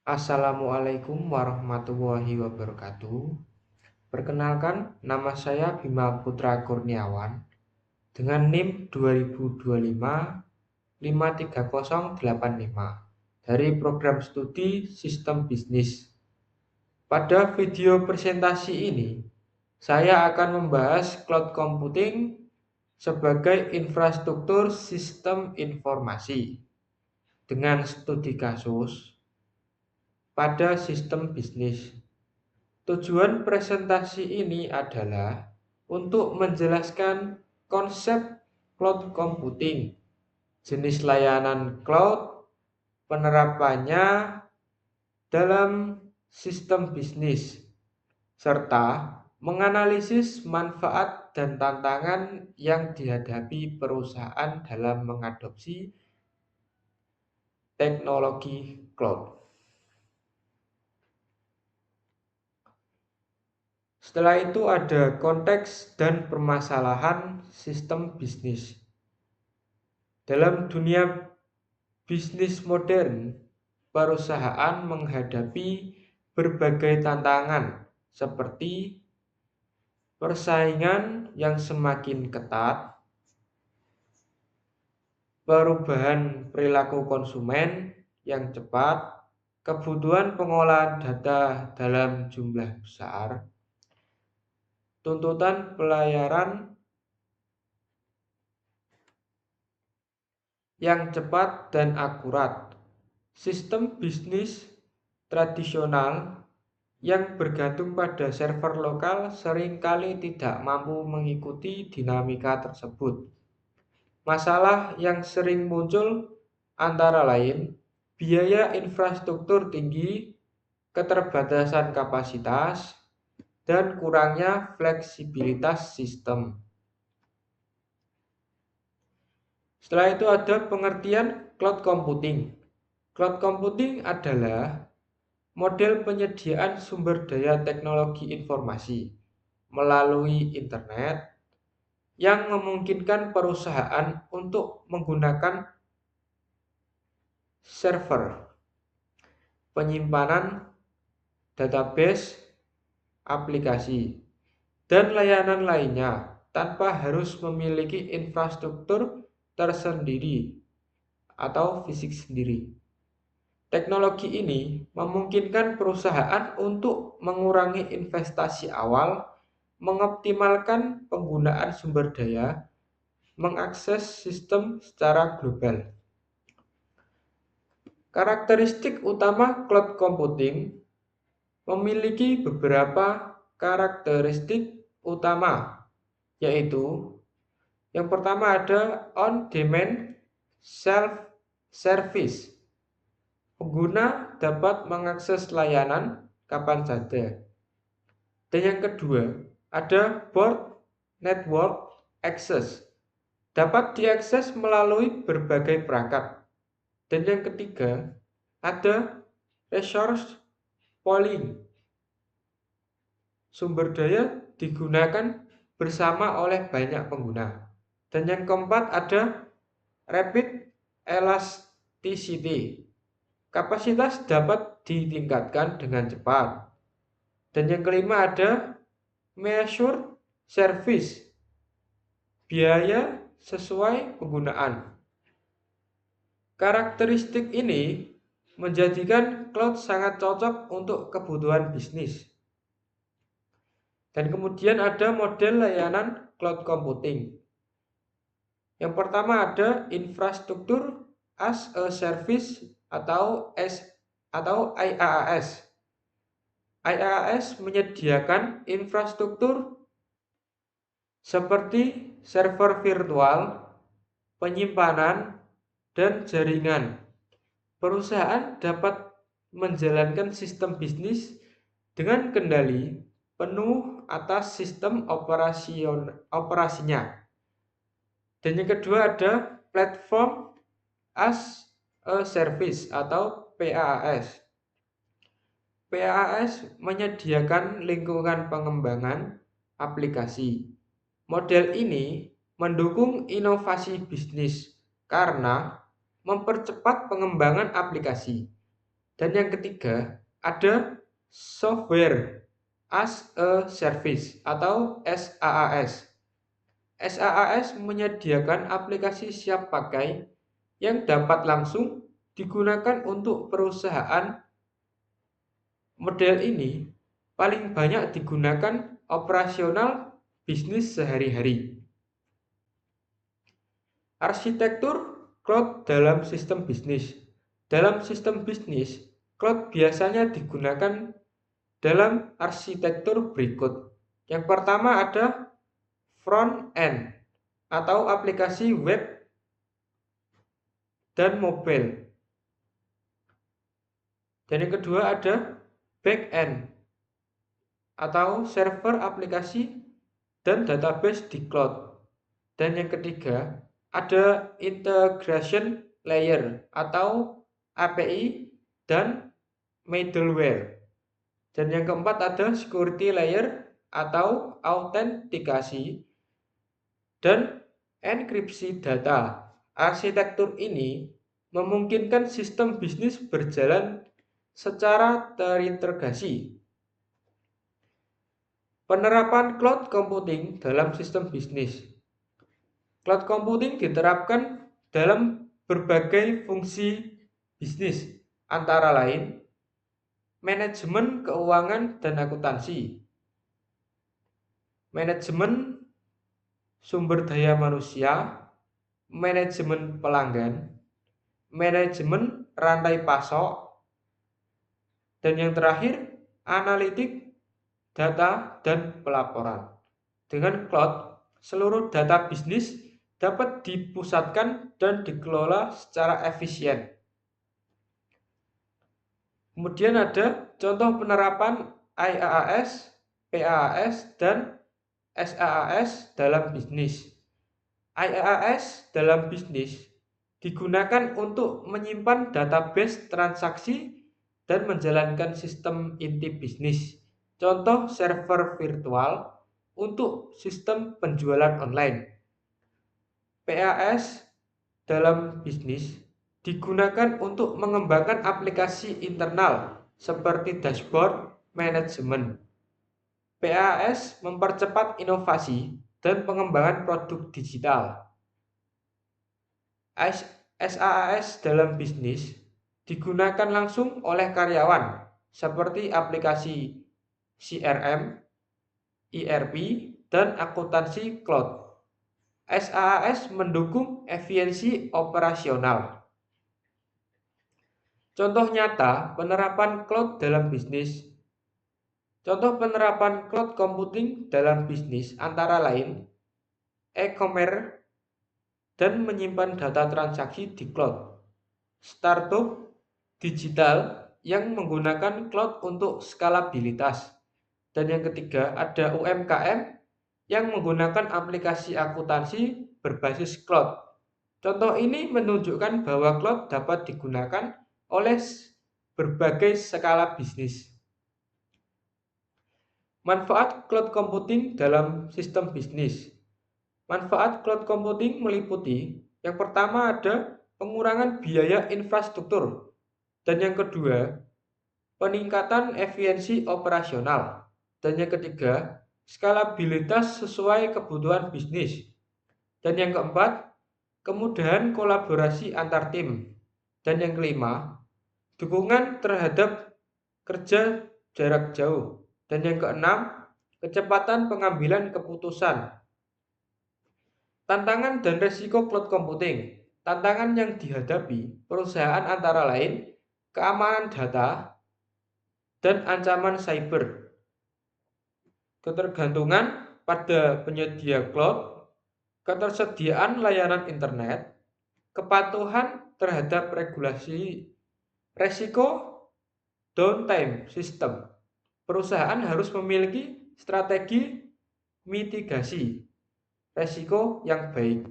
Assalamualaikum warahmatullahi wabarakatuh. Perkenalkan, nama saya Bima Putra Kurniawan dengan NIM 2025 dari program studi Sistem Bisnis. Pada video presentasi ini, saya akan membahas cloud computing sebagai infrastruktur sistem informasi dengan studi kasus pada sistem bisnis. Tujuan presentasi ini adalah untuk menjelaskan konsep cloud computing, jenis layanan cloud, penerapannya dalam sistem bisnis, serta menganalisis manfaat dan tantangan yang dihadapi perusahaan dalam mengadopsi teknologi cloud. Setelah itu ada konteks dan permasalahan sistem bisnis. Dalam dunia bisnis modern, perusahaan menghadapi berbagai tantangan seperti persaingan yang semakin ketat, perubahan perilaku konsumen yang cepat, kebutuhan pengolahan data dalam jumlah besar, tuntutan pelayaran yang cepat dan akurat. Sistem bisnis tradisional yang bergantung pada server lokal seringkali tidak mampu mengikuti dinamika tersebut. Masalah yang sering muncul antara lain biaya infrastruktur tinggi, keterbatasan kapasitas, dan kurangnya fleksibilitas sistem. Setelah itu ada pengertian cloud computing. Cloud computing adalah model penyediaan sumber daya teknologi informasi melalui internet yang memungkinkan perusahaan untuk menggunakan server, penyimpanan, database, aplikasi, dan layanan lainnya tanpa harus memiliki infrastruktur tersendiri atau fisik sendiri. Teknologi ini memungkinkan perusahaan untuk mengurangi investasi awal, mengoptimalkan penggunaan sumber daya, mengakses sistem secara global. Karakteristik utama cloud computing memiliki beberapa karakteristik utama, yaitu yang pertama ada on-demand self-service. Pengguna dapat mengakses layanan kapan saja. Dan yang kedua, ada broad network access. Dapat diakses melalui berbagai perangkat. Dan yang ketiga, ada resource pooling. Sumber daya digunakan bersama oleh banyak pengguna. Dan yang keempat ada rapid elasticity. Kapasitas dapat ditingkatkan dengan cepat. Dan yang kelima ada measured service. Biaya sesuai penggunaan. Karakteristik ini menjadikan cloud sangat cocok untuk kebutuhan bisnis. Dan kemudian ada model layanan cloud computing. Yang pertama ada infrastruktur as a service atau IaaS. IaaS menyediakan infrastruktur seperti server virtual, penyimpanan, dan jaringan. Perusahaan dapat menjalankan sistem bisnis dengan kendali penuh atas sistem operasinya. Dan yang kedua ada platform as a service atau PaaS. PaaS menyediakan lingkungan pengembangan aplikasi. Model ini mendukung inovasi bisnis karena mempercepat pengembangan aplikasi Dan yang ketiga, ada software as a service atau SaaS. SaaS menyediakan aplikasi siap pakai yang dapat langsung digunakan untuk perusahaan. Model ini paling banyak digunakan operasional bisnis sehari-hari. Arsitektur cloud dalam sistem bisnis. Dalam sistem bisnis, cloud biasanya digunakan dalam arsitektur berikut. Yang pertama ada front end atau aplikasi web dan mobile. Dan yang kedua ada back end atau server aplikasi dan database di cloud. Dan yang ketiga ada integration layer atau API dan middleware. Dan yang keempat ada security layer atau autentikasi dan enkripsi data. Arsitektur ini memungkinkan sistem bisnis berjalan secara terintegrasi. Penerapan cloud computing dalam sistem bisnis. Cloud computing diterapkan dalam berbagai fungsi bisnis, antara lain manajemen keuangan dan akuntansi, manajemen sumber daya manusia, manajemen pelanggan, manajemen rantai pasok, dan yang terakhir analitik data dan pelaporan. Dengan cloud, seluruh data bisnis dapat dipusatkan dan dikelola secara efisien. Kemudian ada contoh penerapan IaaS, PaaS, dan SaaS dalam bisnis. IaaS dalam bisnis digunakan untuk menyimpan database transaksi dan menjalankan sistem inti bisnis. Contoh server virtual untuk sistem penjualan online. PaaS dalam bisnis digunakan untuk mengembangkan aplikasi internal seperti dashboard manajemen. PaaS mempercepat inovasi dan pengembangan produk digital. SaaS dalam bisnis digunakan langsung oleh karyawan seperti aplikasi CRM, ERP, dan akuntansi cloud. SaaS mendukung efisiensi operasional. Contoh nyata penerapan cloud dalam bisnis. Contoh penerapan cloud computing dalam bisnis antara lain e-commerce dan menyimpan data transaksi di cloud. Startup digital yang menggunakan cloud untuk skalabilitas. Dan yang ketiga ada UMKM yang menggunakan aplikasi akuntansi berbasis cloud. Contoh ini menunjukkan bahwa cloud dapat digunakan oleh berbagai skala bisnis. Manfaat cloud computing dalam sistem bisnis. Manfaat cloud computing meliputi yang pertama ada pengurangan biaya infrastruktur dan yang kedua peningkatan efisiensi operasional dan yang ketiga skalabilitas sesuai kebutuhan bisnis dan yang keempat kemudahan kolaborasi antar tim dan yang kelima dukungan terhadap kerja jarak jauh dan yang keenam kecepatan pengambilan keputusan. Tantangan dan resiko cloud computing. Tantangan yang dihadapi perusahaan antara lain keamanan data dan ancaman cyber. Ketergantungan pada penyedia cloud, ketersediaan layanan internet, kepatuhan terhadap regulasi, resiko downtime sistem. Perusahaan harus memiliki strategi mitigasi resiko yang baik.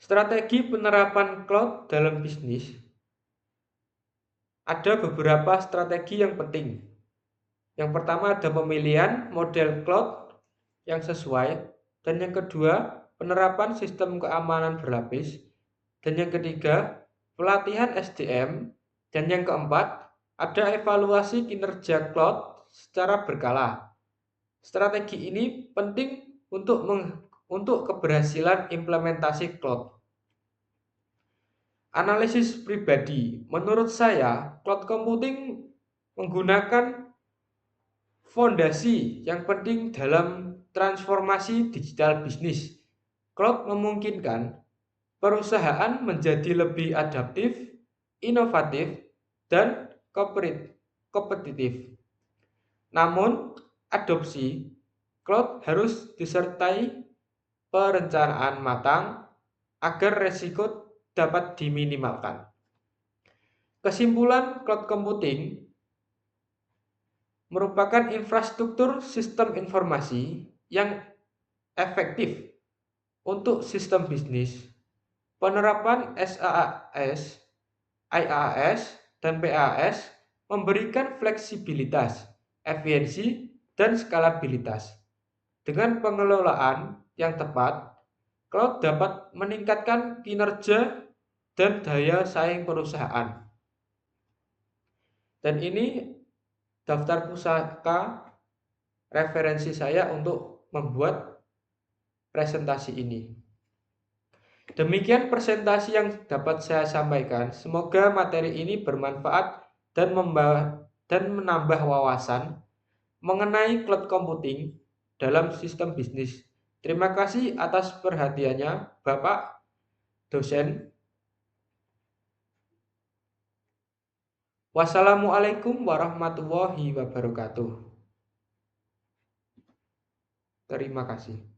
Strategi penerapan cloud dalam bisnis. Ada beberapa strategi yang penting. Yang pertama ada pemilihan model cloud yang sesuai. Dan yang kedua penerapan sistem keamanan berlapis. Dan yang ketiga pelatihan SDM, dan yang keempat, ada evaluasi kinerja cloud secara berkala. Strategi ini penting untuk keberhasilan implementasi cloud. Analisis pribadi, menurut saya, cloud computing menggunakan fondasi yang penting dalam transformasi digital bisnis. Cloud memungkinkan perusahaan menjadi lebih adaptif, inovatif, dan kompetitif. Namun, adopsi cloud harus disertai perencanaan matang agar resiko dapat diminimalkan. Kesimpulan, cloud computing merupakan infrastruktur sistem informasi yang efektif untuk sistem bisnis. Penerapan SaaS, IaaS, dan PaaS memberikan fleksibilitas, efisiensi, dan skalabilitas. Dengan pengelolaan yang tepat, cloud dapat meningkatkan kinerja dan daya saing perusahaan. Dan ini daftar pusaka referensi saya untuk membuat presentasi ini. Demikian presentasi yang dapat saya sampaikan. Semoga materi ini bermanfaat dan menambah wawasan mengenai cloud computing dalam sistem bisnis. Terima kasih atas perhatiannya, Bapak dosen. Wassalamualaikum warahmatullahi wabarakatuh. Terima kasih.